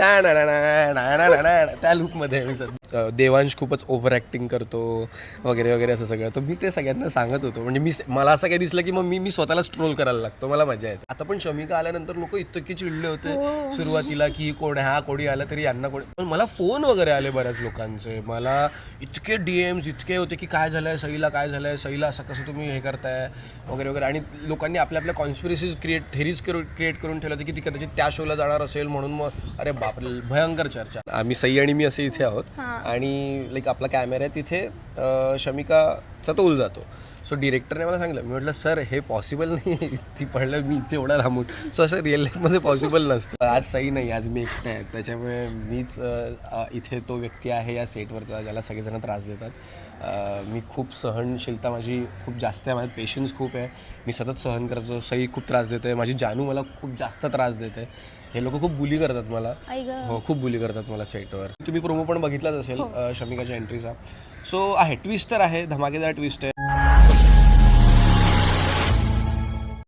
त्या लुकमध्ये मी सध्या. देवांश खूपच ओव्हर ॲक्टिंग करतो वगैरे वगैरे असं सगळं. तर मी ते सगळ्यांना सांगत होतो. म्हणजे मला असं काही दिसलं की मग मी स्वतःला स्ट्रोल करायला लागतो. मला मजा येते. आता पण शमिका आल्यानंतर लोक इतके चिडले होते सुरुवातीला की कोणी आलं तरी यांना पण मला फोन वगैरे आले बऱ्याच लोकांचे. मला इतके DMs इतके होते की काय झालंय सईला, काय झालंय सईला, असं कसं तुम्ही हे करताय वगैरे वगैरे. आणि लोकांनी आपल्या कॉन्स्पिरसीज थेरीज क्रिएट करून ठेवलं होतं की ती कदाचित त्या शोला जाणार असेल म्हणून. मग अरे बापरे, भयंकर चर्चा. आम्ही सई आणि मी असे इथे आहोत आणि लाईक आपला कॅमेरा आहे तिथे शमिकाचा तोल जातो. सो डिरेक्टरने मला सांगितलं. मी म्हटलं सर हे पॉसिबल नाही. ती पडलं मी इथे एवढा लांबून. सो असं रिअल लाईफमध्ये पॉसिबल नसतं. आज सई नाही, आज मी एकटा आहे. त्याच्यामुळे मीच इथे तो व्यक्ती आहे या सेटवरचा ज्याला सगळेजण त्रास देतात. मी खूप सहनशीलता माझी खूप जास्त आहे. माझ्यात पेशन्स खूप आहे. मी सतत सहन करतो. सई खूप त्रास देते. माझी जानू मला खूप जास्त त्रास देते. हे लोक खूप बुली करतात मला. हो, खूप बुली करतात मला सेटवर. तुम्ही प्रोमो पण बघितलाच असेल शमिकाच्या एंट्रीचा. सो आहे, ट्विस्ट तर आहे, धमाकेदार ट्विस्ट आहे.